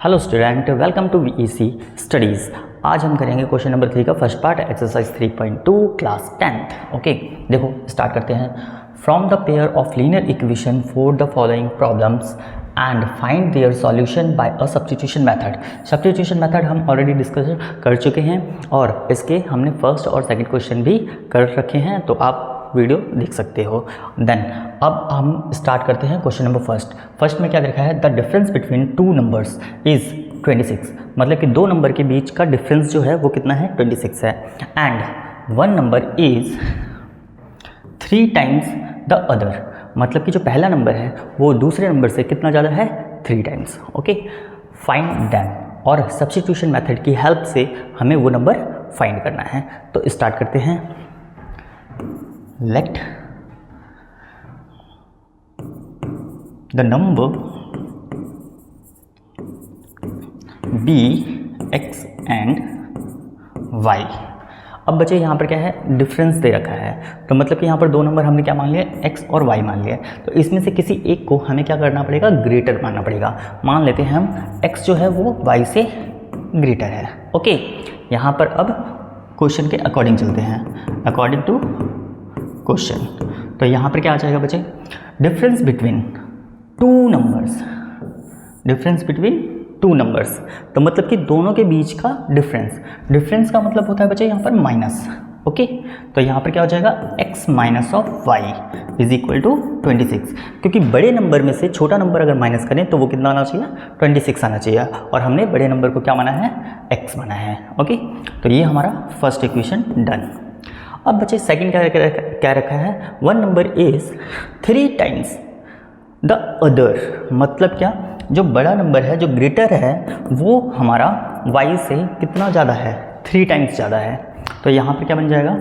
Hello student, welcome to VEC studies. आज हम करेंगे क्वेश्चन नंबर 3 का first part, exercise 3.2 class 10th। Okay, देखो स्टार्ट करते हैं। From the pair of linear equation for the following problems and find their solution by a substitution method. Substitution method हम already discuss कर चुके हैं और इसके हमने फर्स्ट और सेकंड क्वेश्चन भी कर रखे हैं, तो आप वीडियो देख सकते हो। देन अब हम स्टार्ट करते हैं क्वेश्चन नंबर फर्स्ट में क्या लिखा है, the difference between two numbers is 26। मतलब कि दो नंबर के बीच का डिफरेंस जो है वो कितना है, 26 है। And one number is 3 times the other, मतलब कि जो पहला नंबर है वो दूसरे नंबर से कितना ज़्यादा है, 3 टाइम्स। ओके, फाइंड दैम, और सब्स्टिट्यूशन मेथड की हेल्प से हमें वो नंबर फाइंड करना है। तो स्टार्ट करते हैं। Let the number be x and y। अब बच्चे यहाँ पर क्या है, डिफरेंस दे रखा है, तो मतलब कि यहाँ पर दो नंबर हमने क्या मान लिया, x और y मान लिया। तो इसमें से किसी एक को हमें क्या करना पड़ेगा, ग्रेटर मानना पड़ेगा। मान लेते हैं हम x जो है वो y से ग्रेटर है। ओके, यहाँ पर अब क्वेश्चन के अकॉर्डिंग चलते हैं, अकॉर्डिंग टू क्वेश्चन। तो यहाँ पर क्या आ जाएगा बच्चे, difference between two numbers, difference between two numbers, तो मतलब कि दोनों के बीच का डिफरेंस का मतलब होता है बच्चे यहाँ पर माइनस। ओके, तो यहाँ पर क्या हो जाएगा, x minus of y is equal to 26, क्योंकि बड़े नंबर में से छोटा नंबर अगर माइनस करें तो वो कितना आना चाहिए, 26 आना चाहिए, और हमने बड़े नंबर को क्या माना है, x माना है। ओके, तो ये हमारा फर्स्ट इक्वेशन डन। अब बच्चे सेकंड क्या रखा है, one number is 3 times the other, मतलब क्या, जो बड़ा नंबर है, जो ग्रेटर है, वो हमारा y से कितना ज़्यादा है, 3 टाइम्स ज़्यादा है। तो यहाँ पर क्या बन जाएगा,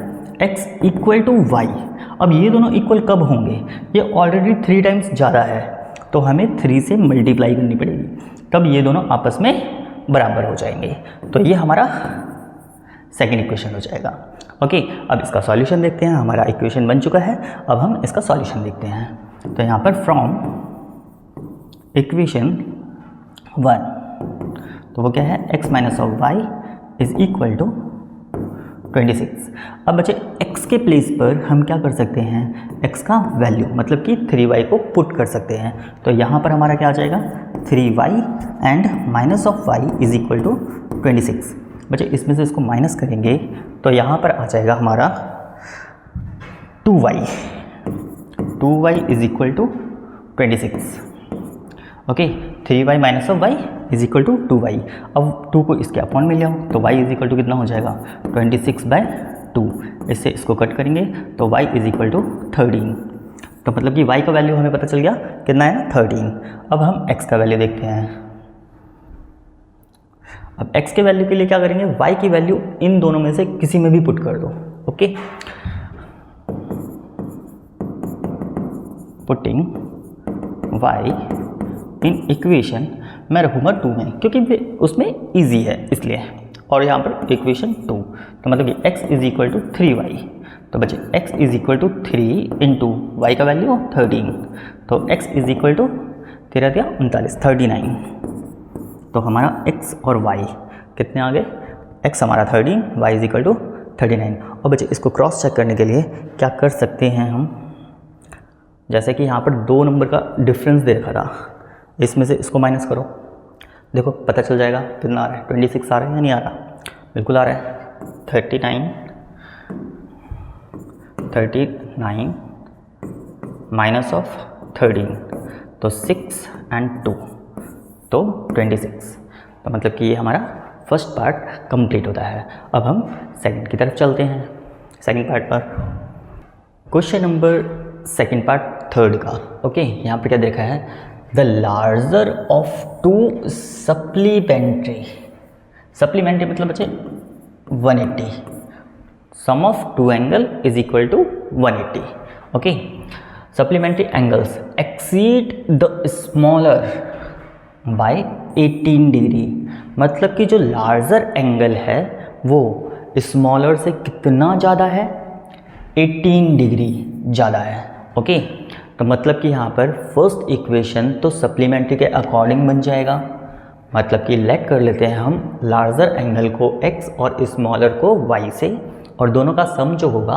x इक्वल टू वाई। अब ये दोनों इक्वल कब होंगे, ये ऑलरेडी 3 टाइम्स ज़्यादा है, तो हमें 3 से मल्टीप्लाई करनी पड़ेगी, तब ये दोनों आपस में बराबर हो जाएंगे। तो ये हमारा सेकेंड इक्वेशन हो जाएगा। ओके, अब इसका सॉल्यूशन देखते हैं। हमारा इक्वेशन बन चुका है, अब हम इसका सॉल्यूशन देखते हैं। तो यहाँ पर फ्रॉम इक्वेशन 1, तो वो क्या है, x minus of y is equal to 26। अब बच्चे x के प्लेस पर हम क्या कर सकते हैं, x का वैल्यू मतलब कि 3y को पुट कर सकते हैं। तो यहाँ पर हमारा क्या आ जाएगा, 3y and minus of y is equal to 26। बच्चे इसमें से इसको माइनस करेंगे तो यहाँ पर आ जाएगा हमारा 2y is equal to 26। Okay, 3y minus of y is equal to 2y। अब 2 को इसके अपॉन में ले आओ, तो y इज इक्वल टू कितना हो जाएगा, 26/2। इससे इसको कट करेंगे तो y इज इक्वल टू 13। तो मतलब कि y का वैल्यू हमें पता चल गया कितना है, 13। अब हम x का वैल्यू देखते हैं। अब x के वैल्यू के लिए क्या करेंगे, y की वैल्यू इन दोनों में से किसी में भी पुट कर दो। Okay, putting y in equation, मैं रखूँगा 2 में क्योंकि उसमें इजी है इसलिए, और यहाँ पर इक्वेशन 2, तो मतलब कि x is equal to 3y। तो बच्चे x is equal to 3 into y का वैल्यू 13, तो x इज इक्वल टू 13 दिया 39, 39। तो हमारा x और y कितने आ गए, x हमारा 13, y इज इक्वल टू 39। और बच्चे इसको क्रॉस चेक करने के लिए क्या कर सकते हैं हम, जैसे कि यहाँ पर दो नंबर का डिफरेंस दे रखा था, इसमें से इसको माइनस करो, देखो पता चल जाएगा कितना आ रहा है, 26 आ रहा है या नहीं आ रहा, बिल्कुल आ रहा है। 39 माइनस ऑफ 13, तो 6 एंड 2, तो 26। तो मतलब कि ये हमारा फर्स्ट पार्ट कंप्लीट होता है। अब हम सेकंड की तरफ चलते हैं, सेकंड पार्ट पर। Question number second part third का। ओके, यहाँ पर क्या देखा है, द लार्जर ऑफ 2 सप्लीमेंट्री मतलब बच्चे 180, sum of 2 angle is equal to 180। Okay, supplementary angles exceed the smaller by 18 degree, मतलब कि जो लार्जर एंगल है वो स्मॉलर से कितना ज़्यादा है, 18 डिग्री ज़्यादा है। ओके, तो मतलब कि यहाँ पर फर्स्ट इक्वेशन तो सप्लीमेंट्री के अकॉर्डिंग बन जाएगा, मतलब कि लेट कर लेते हैं हम लार्जर एंगल को x और स्मॉलर को y से, और दोनों का सम जो होगा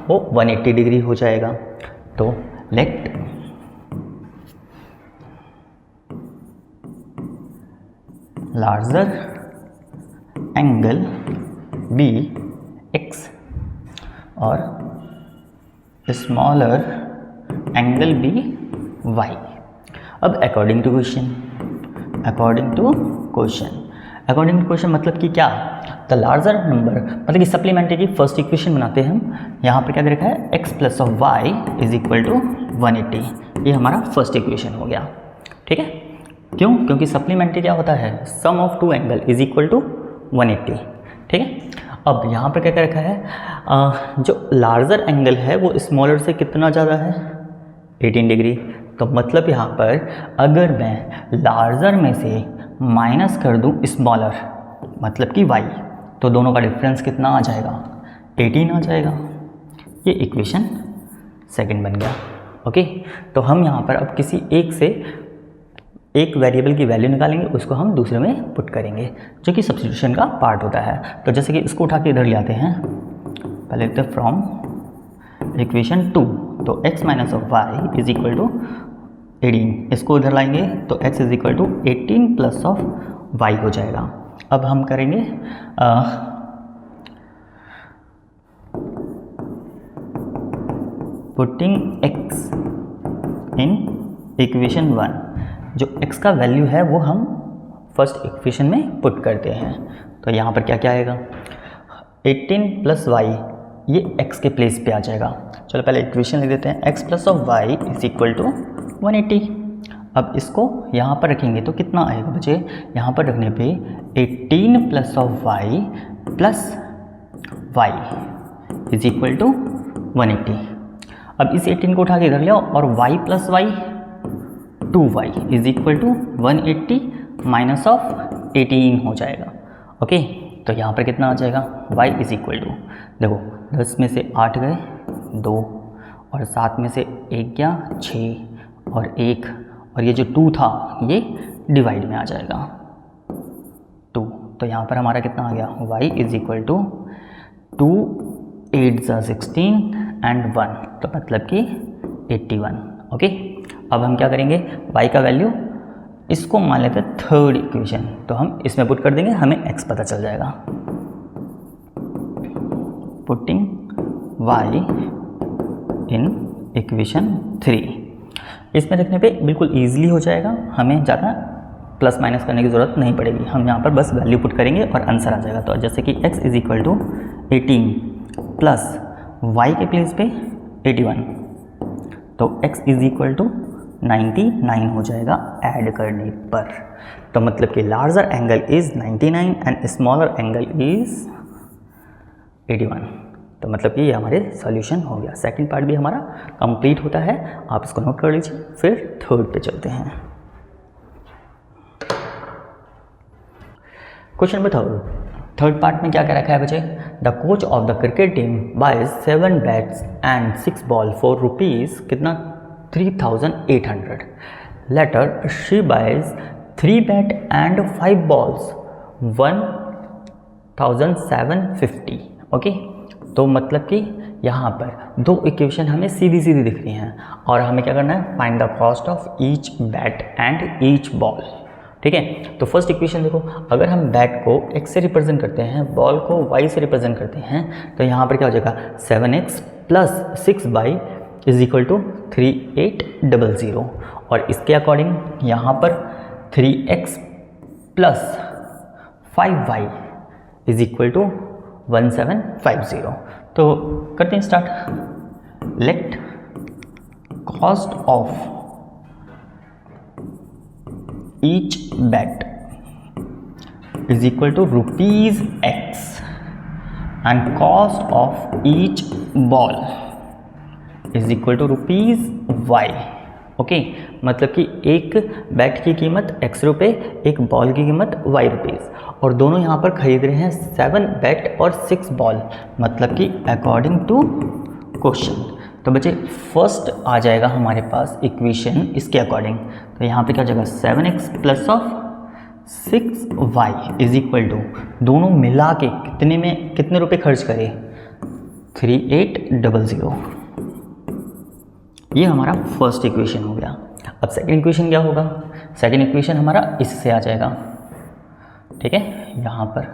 वो 180 डिग्री हो जाएगा। तो let larger angle be x और स्मॉलर एंगल बी y। अब अकॉर्डिंग टू क्वेश्चन मतलब कि क्या, द लार्जर नंबर मतलब कि सप्लीमेंट्री की फर्स्ट इक्वेशन बनाते हैं हम। यहाँ पर क्या दे रखा है, x plus of y is equal to 180। ये हमारा फर्स्ट इक्वेशन हो गया। ठीक है, क्यों? क्योंकि सप्लीमेंट्री क्या होता है, sum of two angle is equal to 180। ठीक है, अब यहाँ पर क्या रखा है, जो लार्जर एंगल है वो स्मॉलर से कितना ज़्यादा है, 18 डिग्री। तो मतलब यहाँ पर अगर मैं लार्जर में से माइनस कर दूँ स्मॉलर मतलब कि y, तो दोनों का डिफरेंस कितना आ जाएगा, 18 आ जाएगा। ये इक्वेशन सेकंड बन गया। ओके, तो हम यहाँ पर अब किसी एक से एक वेरिएबल की वैल्यू निकालेंगे, उसको हम दूसरे में पुट करेंगे, जो कि सब्स्टिट्यूशन का पार्ट होता है। तो जैसे कि इसको उठा के इधर ले आते हैं, पहले लिखते हैं फ्रॉम इक्वेशन 2, तो x minus of y is equal to 18। इसको इधर लाएंगे तो x is equal to 18 plus of y हो जाएगा। अब हम करेंगे पुटिंग x इन इक्वेशन 1। जो x का वैल्यू है वो हम फर्स्ट इक्वेशन में पुट करते हैं। तो यहाँ पर क्या क्या आएगा, 18 प्लस वाई, ये x के प्लेस पे आ जाएगा। चलो पहले इक्वेशन लिख देते हैं, x plus of y is equal to 180। अब इसको यहाँ पर रखेंगे तो कितना आएगा बच्चे, यहाँ पर रखने पे 18 plus of y plus y is equal to 180। अब इस 18 को उठा के इधर ले आओ और y plus y 2y is equal to 180 minus of 18 हो जाएगा। ओके, तो यहाँ पर कितना आ जाएगा, y इज इक्वल टू, देखो 10 में से 8 गए 2, और 7 में से 1 गया 6 और 1, और ये जो 2 था ये डिवाइड में आ जाएगा 2। तो यहाँ पर हमारा कितना आ गया, y is equal to 2 8 16 and 1, तो मतलब कि 81। ओके, अब हम क्या करेंगे, y का वैल्यू इसको मान लेते हैं थर्ड इक्वेशन, तो हम इसमें पुट कर देंगे, हमें x पता चल जाएगा। पुटिंग y इन इक्वेशन 3, इसमें रखने पे बिल्कुल ईजिली हो जाएगा, हमें ज़्यादा प्लस माइनस करने की ज़रूरत नहीं पड़ेगी। हम यहाँ पर बस वैल्यू पुट करेंगे और आंसर आ जाएगा। तो जैसे कि x is equal to 18 plus y के प्लेस पे 81, तो x इज इक्वल टू 99 हो जाएगा ऐड करने पर। तो मतलब कि larger angle is 99 and smaller angle is 81। तो मतलब कि ये हमारे सॉल्यूशन हो गया। सेकंड पार्ट भी हमारा कंप्लीट होता है, आप इसको नोट कर लीजिए। फिर थर्ड पे चलते हैं। क्वेश्चन नंबर थर्ड पार्ट में क्या कह रखा है बच्चे, the coach of the cricket team buys 7 bats and 6 ball for rupees कितना 3800। Later she buys 3 bat and 5 balls 1750। Okay, तो मतलब कि यहाँ पर दो इक्वेशन हमें सीधी सीधी दिख रही हैं और हमें क्या करना है, find the cost of each bat and each ball. ठीक है, तो फर्स्ट इक्वेशन देखो, अगर हम बैट को x से रिप्रेजेंट करते हैं, बॉल को y से रिप्रेजेंट करते हैं, तो यहाँ पर क्या हो जाएगा 7x plus 6y is equal to 3800। और इसके अकॉर्डिंग यहाँ पर 3x plus 5y is equal to 1750। तो करते हैं start. Let cost of each bet is equal to rupees x and cost of each ball is equal to rupees y। Okay, मतलब कि एक बैट की कीमत x रुपये, एक बॉल की कीमत y रुपीज़, और दोनों यहाँ पर खरीद रहे हैं 7 बैट और 6 बॉल, मतलब कि अकॉर्डिंग टू क्वेश्चन। तो बच्चे फर्स्ट आ जाएगा हमारे पास इक्वेशन इसके अकॉर्डिंग, तो यहाँ पे क्या हो जाएगा 7x plus of 6y is equal to, दोनों मिला के कितने में कितने रुपए खर्च करें, 3800। ये हमारा फर्स्ट इक्वेशन हो गया। अब सेकंड इक्वेशन क्या होगा, सेकंड इक्वेशन हमारा इससे आ जाएगा, ठीक है, यहाँ पर।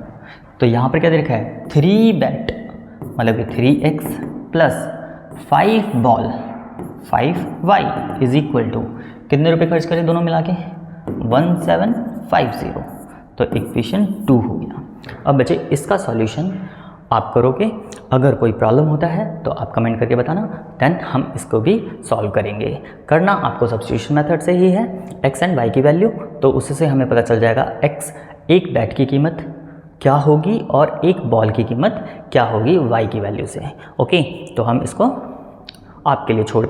तो यहाँ पर क्या दे रखा है, 3 बैट मतलब कि 3x plus 5 ball 5y is equal to, कितने रुपए खर्च करें दोनों मिला के, 1750। तो इक्वेशन 2 हो गया। अब बच्चे इसका सॉल्यूशन आप करोगे, अगर कोई प्रॉब्लम होता है तो आप कमेंट करके बताना, देन हम इसको भी सॉल्व करेंगे। करना आपको सब्स्टिट्यूशन मेथड से ही है, x एंड y की वैल्यू, तो उससे हमें पता चल जाएगा x एक बैट की कीमत क्या होगी और एक बॉल की कीमत क्या होगी y की वैल्यू से। ओके, तो हम इसको आपके लिए छोड़